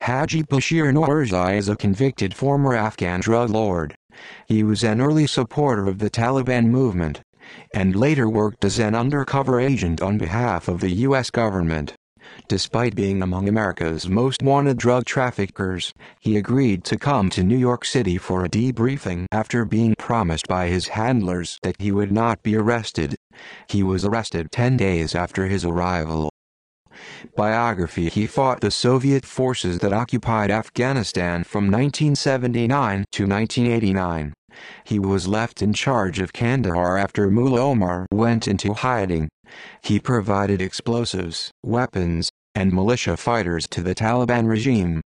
Haji Bashar Nourzai is a convicted former Afghan drug lord. He was an early supporter of the Taliban movement, and later worked as an undercover agent on behalf of the U.S. government. Despite being among America's most wanted drug traffickers, he agreed to come to New York City for a debriefing after being promised by his handlers that he would not be arrested. He was arrested 10 days after his arrival. Biography: He fought the Soviet forces that occupied Afghanistan from 1979 to 1989. He was left in charge of Kandahar after Mullah Omar went into hiding. He provided explosives, weapons, and militia fighters to the Taliban regime.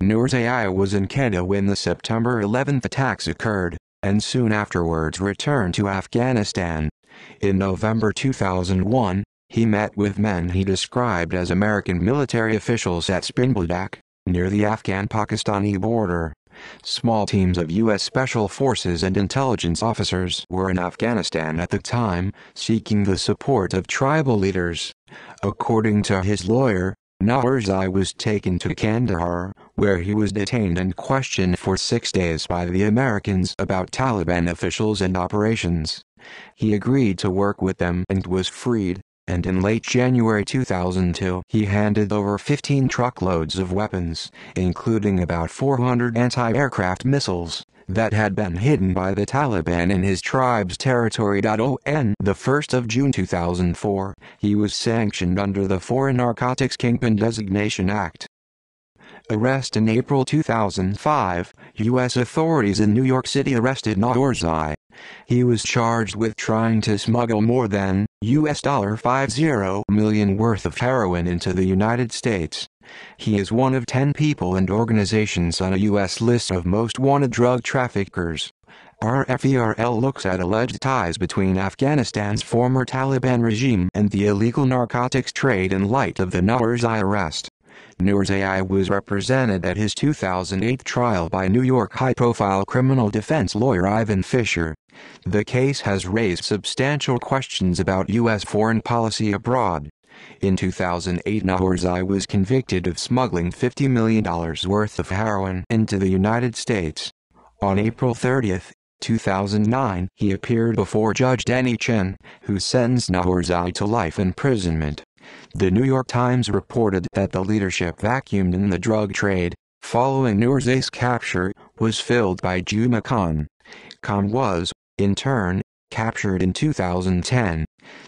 Nourzai was in Quetta when the September 11 attacks occurred, and soon afterwards returned to Afghanistan. In November 2001, he met with men he described as American military officials at Syndicate, near the Afghan-Pakistani border. Small teams of U.S. Special Forces and intelligence officers were in Afghanistan at the time, seeking the support of tribal leaders. According to his lawyer, Nourzai was taken to Kandahar, where he was detained and questioned for 6 days by the Americans about Taliban officials and operations. He agreed to work with them and was freed, and in late January 2002 he handed over 15 truckloads of weapons, including about 400 anti-aircraft missiles, that had been hidden by the Taliban in his tribe's territory. On the 1st of June 2004, he was sanctioned under the Foreign Narcotics Kingpin Designation Act. Arrest: In April 2005, U.S. authorities in New York City arrested Nourzai. He was charged with trying to smuggle more than $50 million worth of heroin into the United States. He is one of 10 people and organizations on a U.S. list of most wanted drug traffickers. RFERL looks at alleged ties between Afghanistan's former Taliban regime and the illegal narcotics trade in light of the Nourzai arrest. Nourzai was represented at his 2008 trial by New York high-profile criminal defense lawyer Ivan Fisher. The case has raised substantial questions about U.S. foreign policy abroad. In 2008, Nourzai was convicted of smuggling $50 million worth of heroin into the United States. On April 30, 2009, he appeared before Judge Denny Chen, who sentenced Nourzai to life imprisonment. The New York Times reported that the leadership vacuumed in the drug trade, following Nourzai's capture, was filled by Juma Khan. Khan was, in turn, captured in 2010.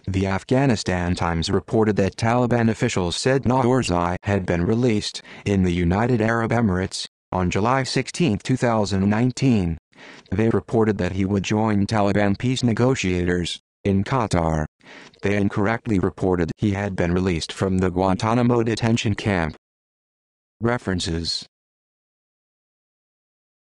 The Afghanistan Times reported that Taliban officials said Nourzai had been released in the United Arab Emirates on July 16, 2019. They reported that he would join Taliban peace negotiators in Qatar. They incorrectly reported he had been released from the Guantanamo detention camp. References